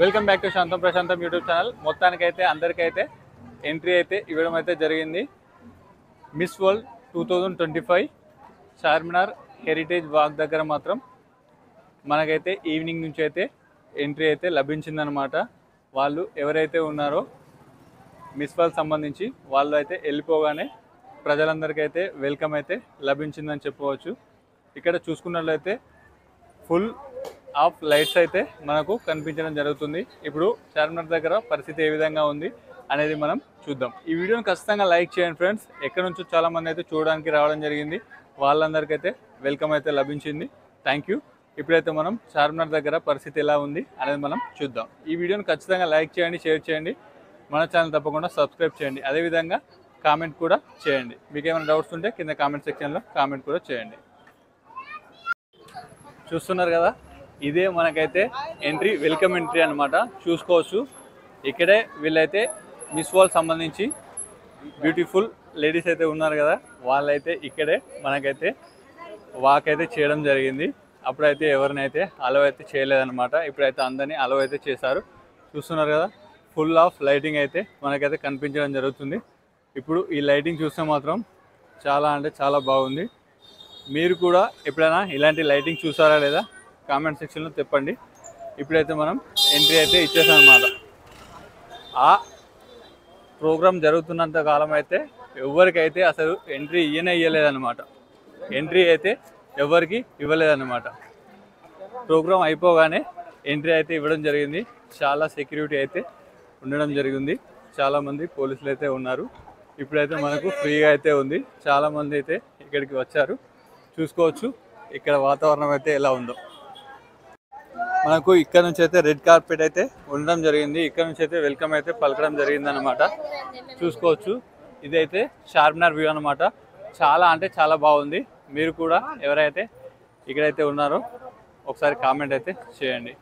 Welcome back to శాంతం ప్రశాంతం YouTube channel. మొత్తానికైతే అందరికైతే ఎంట్రీ అయితే ఇవ్వడం అయితే జరిగింది. Miss world 2025 Charminar heritage walk దగ్గర మాత్రం మనకైతే ఈవినింగ్ నుంచి అయితే ఎంట్రీ అయితే లభించిందనమాట. వాళ్ళు ఎవరైతే ఉన్నారో మిస్ వరల్డ్ సంబంధించి వాళ్ళు అయితే వెళ్ళిపోగానే ప్రజలందరికైతే వెల్కమ్ అయితే లభించిందని చెప్పవచ్చు. ఇక్కడ చూసుకున్నట్లయితే ఫుల్ ఆఫ్ లైట్స్ అయితే మనకు కనిపించడం జరుగుతుంది. ఇప్పుడు చార్మినార్ దగ్గర పరిస్థితి ఏ విధంగా ఉంది అనేది మనం చూద్దాం. ఈ వీడియోని ఖచ్చితంగా లైక్ చేయండి ఫ్రెండ్స్. ఎక్కడి నుంచో చాలామంది అయితే చూడడానికి రావడం జరిగింది. వాళ్ళందరికైతే వెల్కమ్ అయితే లభించింది. Thank you. ఇప్పుడైతే మనం చార్మినార్ దగ్గర పరిస్థితి ఎలా ఉంది అనేది మనం చూద్దాం. ఈ వీడియోని ఖచ్చితంగా లైక్ చేయండి, షేర్ చేయండి, మన ఛానల్ తప్పకుండా సబ్స్క్రైబ్ చేయండి. అదేవిధంగా కామెంట్ కూడా చేయండి. మీకు ఏమైనా డౌట్స్ ఉంటే కింద కామెంట్ సెక్షన్లో కామెంట్ కూడా చేయండి. చూస్తున్నారు కదా, ఇదే మనకైతే ఎంట్రీ, వెల్కమ్ ఎంట్రీ అనమాట. చూసుకోవచ్చు, ఇక్కడే వీళ్ళైతే మిస్ వరల్డ్ సంబంధించి బ్యూటిఫుల్ లేడీస్ అయితే ఉన్నారు కదా, వాళ్ళైతే ఇక్కడే మనకైతే వాక్ అయితే చేయడం జరిగింది. అప్పుడైతే ఎవరినైతే అలౌ అయితే చేయలేదన్నమాట. ఇప్పుడైతే అందరినీ అలౌ అయితే చేశారు. చూస్తున్నారు కదా, ఫుల్ ఆఫ్ లైటింగ్ అయితే మనకైతే కనిపించడం జరుగుతుంది. ఇప్పుడు ఈ లైటింగ్ చూస్తే మాత్రం చాలా అంటే చాలా బాగుంది. మీరు కూడా ఎప్పుడైనా ఇలాంటి లైటింగ్ చూసారా లేదా కామెంట్ సెక్షన్లో చెప్పండి. ఇప్పుడైతే మనం ఎంట్రీ అయితే ఇచ్చేసాం అన్నమాట. ఆ ప్రోగ్రామ్ జరుగుతున్నంత కాలం అయితే ఎవరికైతే అసలు ఎంట్రీ ఇవ్వలేదన్నమాట. ఎంట్రీ అయితే ఎవరికి ఇవ్వలేదన్నమాట. ప్రోగ్రామ్ అయిపోగానే ఎంట్రీ అయితే ఇవ్వడం జరిగింది. చాలా సెక్యూరిటీ అయితే ఉండడం జరిగింది. చాలామంది పోలీసులు అయితే ఉన్నారు. ఇప్పుడైతే మనకు ఫ్రీగా అయితే ఉంది. చాలామంది అయితే ఇక్కడికి వచ్చారు. చూసుకోవచ్చు ఇక్కడ వాతావరణం అయితే ఎలా ఉందో. మనకు ఇక్కడ నుంచి అయితే రెడ్ కార్పెట్ అయితే ఉండడం జరిగింది. ఇక్కడ నుంచి అయితే వెల్కమ్ అయితే పలకడం జరిగింది అనమాట. చూసుకోవచ్చు, ఇదైతే చార్మినార్ వ్యూ అనమాట. చాలా అంటే చాలా బాగుంది. మీరు కూడా ఎవరైతే ఇక్కడైతే ఉన్నారో ఒకసారి కామెంట్ అయితే చేయండి.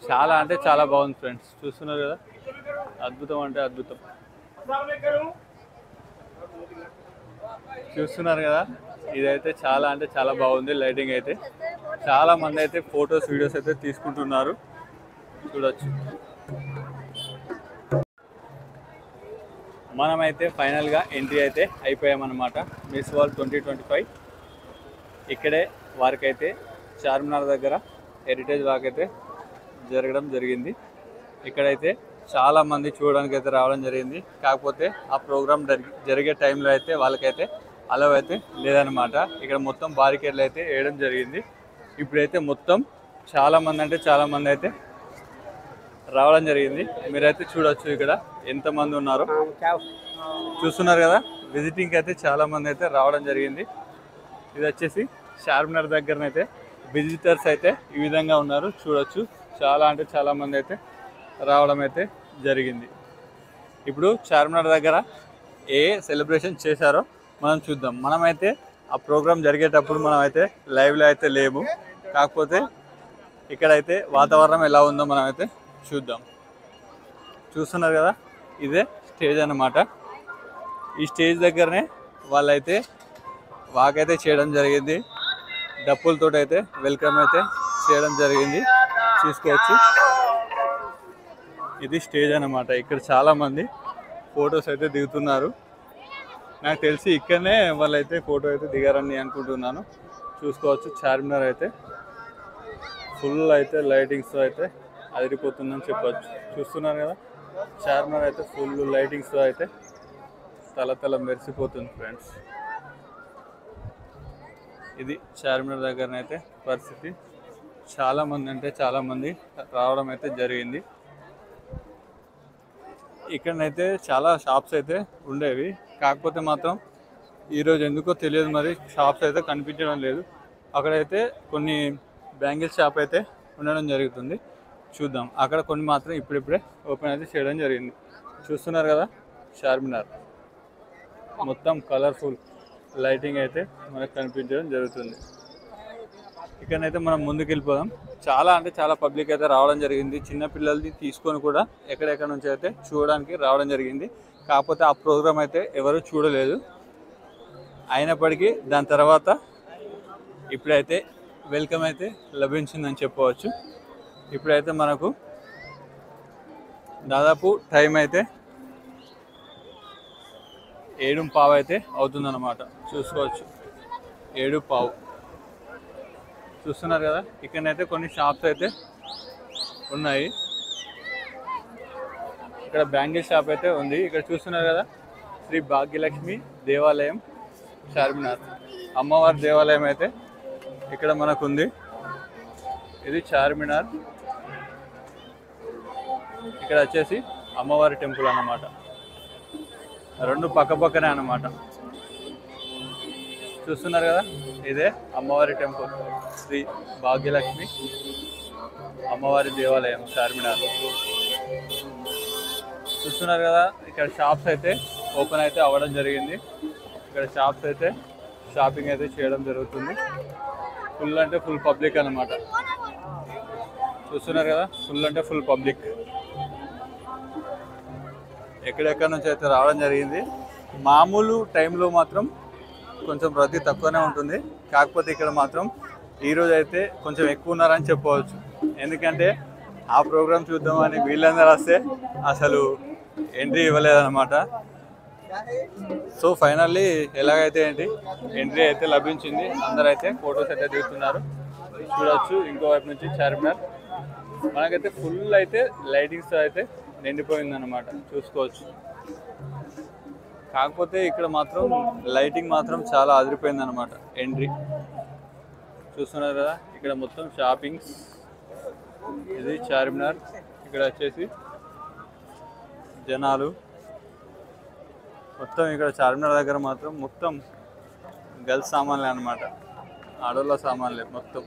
చాలా అంటే చాలా బాగుంది ఫ్రెండ్స్. చూస్తున్నారు కదా, అద్భుతం అంటే అద్భుతం. చూస్తున్నారు కదా, ఇదైతే చాలా అంటే చాలా బాగుంది. లైటింగ్ అయితే చాలా మంది అయితే ఫొటోస్, వీడియోస్ అయితే తీసుకుంటున్నారు. చూడొచ్చు. మనమైతే ఫైనల్గా ఎంట్రీ అయితే అయిపోయామన్నమాట. మిస్ వరల్డ్ 2025 ఇక్కడే వారికైతే చార్మినార్ దగ్గర హెరిటేజ్ వాక్ అయితే జరగడం జరిగింది. ఇక్కడైతే చాలామంది చూడడానికి అయితే రావడం జరిగింది. కాకపోతే ఆ ప్రోగ్రామ్ జరిగే టైంలో అయితే వాళ్ళకైతే అలౌ అయితే లేదనమాట. ఇక్కడ మొత్తం బారికేడ్లు అయితే వేయడం జరిగింది. ఇప్పుడైతే మొత్తం చాలామంది అంటే చాలామంది అయితే రావడం జరిగింది. మీరైతే చూడొచ్చు ఇక్కడ ఎంతమంది ఉన్నారో. చూస్తున్నారు కదా, విజిటింగ్కి అయితే చాలామంది అయితే రావడం జరిగింది. ఇది వచ్చేసి చార్మినార్ దగ్గరనైతే విజిటర్స్ అయితే ఈ విధంగా ఉన్నారు. చూడొచ్చు, చాలా అంటే చాలామంది అయితే రావడం అయితే జరిగింది. ఇప్పుడు చార్మినార్ దగ్గర ఏ సెలబ్రేషన్ చేశారో మనం చూద్దాం. మనమైతే ఆ ప్రోగ్రామ్ జరిగేటప్పుడు మనమైతే లైవ్లో అయితే లేము. కాకపోతే ఇక్కడైతే వాతావరణం ఎలా ఉందో మనమైతే చూద్దాం. చూస్తున్నారు కదా, ఇదే స్టేజ్ అన్నమాట. ఈ స్టేజ్ దగ్గరనే వాళ్ళైతే వాక్ అయితే చేయడం జరిగింది. డప్పులతో అయితే వెల్కమ్ అయితే చేయడం జరిగింది. చూసుకోవచ్చు, ఇది స్టేజ్ అన్నమాట. ఇక్కడ చాలామంది ఫొటోస్ అయితే దిగుతున్నారు. నాకు తెలిసి ఇక్కడనే వాళ్ళైతే ఫోటో అయితే దిగారని అనుకుంటున్నాను. చూసుకోవచ్చు, చార్మినార్ అయితే ఫుల్ అయితే లైటింగ్స్తో అయితే అదిరిపోతుందని చెప్పవచ్చు. చూస్తున్నారు కదా, చార్మినార్ అయితే ఫుల్ లైటింగ్స్తో అయితే తల మెరిసిపోతుంది ఫ్రెండ్స్. ఇది చార్మినార్ దగ్గరనైతే పరిస్థితి. చాలామంది అంటే చాలామంది రావడం అయితే జరిగింది. ఇక్కడనైతే చాలా షాప్స్ అయితే ఉండేవి. కాకపోతే మాత్రం ఈరోజు ఎందుకో తెలియదు, మరి షాప్స్ అయితే కనిపించడం లేదు. అక్కడైతే కొన్ని బ్యాంగిల్స్ షాప్ అయితే ఉండడం జరుగుతుంది. చూద్దాం, అక్కడ కొన్ని మాత్రం ఇప్పుడిప్పుడే ఓపెన్ అయితే చేయడం జరిగింది. చూస్తున్నారు కదా, చార్మినార్ మొత్తం కలర్ఫుల్ లైటింగ్ అయితే మనకు కనిపించడం జరుగుతుంది. ఇక్కడనైతే మనం ముందుకు వెళ్ళిపోదాం. చాలా అంటే చాలా పబ్లిక్ అయితే రావడం జరిగింది. చిన్నపిల్లల్ని తీసుకొని కూడా ఎక్కడెక్కడ నుంచి అయితే చూడడానికి రావడం జరిగింది. కాకపోతే ఆ ప్రోగ్రామ్ అయితే ఎవరు చూడలేదు. అయినప్పటికీ దాని తర్వాత ఇప్పుడైతే వెల్కమ్ అయితే లభించిందని చెప్పవచ్చు. ఇప్పుడైతే మనకు దాదాపు టైం అయితే 7:15 అయితే అవుతుందన్నమాట. చూసుకోవచ్చు 7:15. చూస్తున్నారు కదా, ఇక్కడనైతే కొన్ని షాప్స్ అయితే ఉన్నాయి. ఇక్కడ బ్యాంగిల్ షాప్ అయితే ఉంది. ఇక్కడ చూస్తున్నారు కదా, శ్రీ భాగ్యలక్ష్మి దేవాలయం చార్మినార్ అమ్మవారి దేవాలయం అయితే ఇక్కడ మనకు ఉంది. ఇది చార్మినార్. ఇక్కడ వచ్చేసి అమ్మవారి టెంపుల్ అన్నమాట. రెండు పక్క పక్కనే అన్నమాట. చూస్తున్నారు కదా, ఇదే అమ్మవారి టెంపుల్ శ్రీ భాగ్యలక్ష్మి అమ్మవారి దేవాలయం చార్మినార్. చూస్తున్నారు కదా, ఇక్కడ షాప్స్ అయితే ఓపెన్ అయితే అవ్వడం జరిగింది. ఇక్కడ షాప్స్ అయితే షాపింగ్ అయితే చేయడం జరుగుతుంది. ఫుల్ అంటే ఫుల్ పబ్లిక్ అన్నమాట. చూస్తున్నారు కదా, ఫుల్ అంటే ఫుల్ పబ్లిక్. ఎక్కడెక్కడ నుంచి అయితే రావడం జరిగింది. మామూలు టైంలో మాత్రం కొంచెం రద్దీ తక్కువనే ఉంటుంది. కాకపోతే ఇక్కడ మాత్రం ఈరోజు అయితే కొంచెం ఎక్కువ ఉన్నారని చెప్పవచ్చు. ఎందుకంటే ఆ ప్రోగ్రామ్ చూద్దామని వీళ్ళందరూ వస్తే అసలు ఎంట్రీ ఇవ్వలేదన్నమాట. సో ఫైనల్లీ ఎలాగైతే ఎంట్రీ అయితే లభించింది. అందరూ అయితే ఫొటోస్ అయితే దిగుతున్నారు. చూడవచ్చు ఇంకో వైపు నుంచి చార్మినార్ మనకైతే ఫుల్ అయితే లైటింగ్స్ అయితే నిండిపోయిందన్నమాట. చూసుకోవచ్చు. కాకపోతే ఇక్కడ మాత్రం లైటింగ్ మాత్రం చాలా అదిరిపోయిందన్నమాట. ఎంట్రీ చూస్తున్నారు కదా, ఇక్కడ మొత్తం షాపింగ్స్. ఇది చార్మినార్. ఇక్కడ వచ్చేసి జనాలు మొత్తం. ఇక్కడ చార్మినార్ దగ్గర మాత్రం మొత్తం గర్ల్స్ సామాన్లే అన్నమాట. ఆడోళ్ళ సామాన్లే మొత్తం.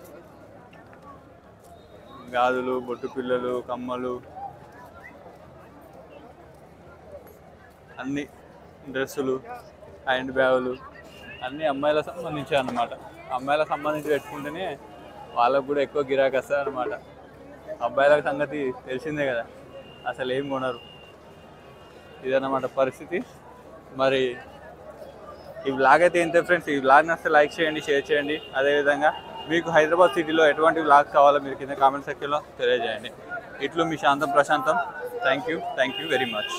గాజులు, బొట్టు పిల్లలు, కమ్మలు, అన్ని డ్రెస్సులు, హ్యాండ్ బ్యాగులు అన్నీ అమ్మాయిలకు సంబంధించి అన్నమాట. అమ్మాయిలకు సంబంధించి పెట్టుకుంటేనే వాళ్ళకు కూడా ఎక్కువ గిరాకీ వస్తుంది అన్నమాట. అబ్బాయిల సంగతి తెలిసిందే కదా, అసలు ఏం కొనరు. ఇదన్నమాట పరిస్థితి. మరి ఈ వ్లాగ్ అయితే ఏంటంటే ఫ్రెండ్స్, ఈ వ్లాగ్ నచ్చితే లైక్ చేయండి, షేర్ చేయండి. అదేవిధంగా మీకు హైదరాబాద్ సిటీలో ఎటువంటి వ్లాగ్ కావాలో మీరు కింద కామెంట్ సెక్షన్లో తెలియజేయండి. ఇట్లు మీ శాంతం ప్రశాంతం. Thank you very much.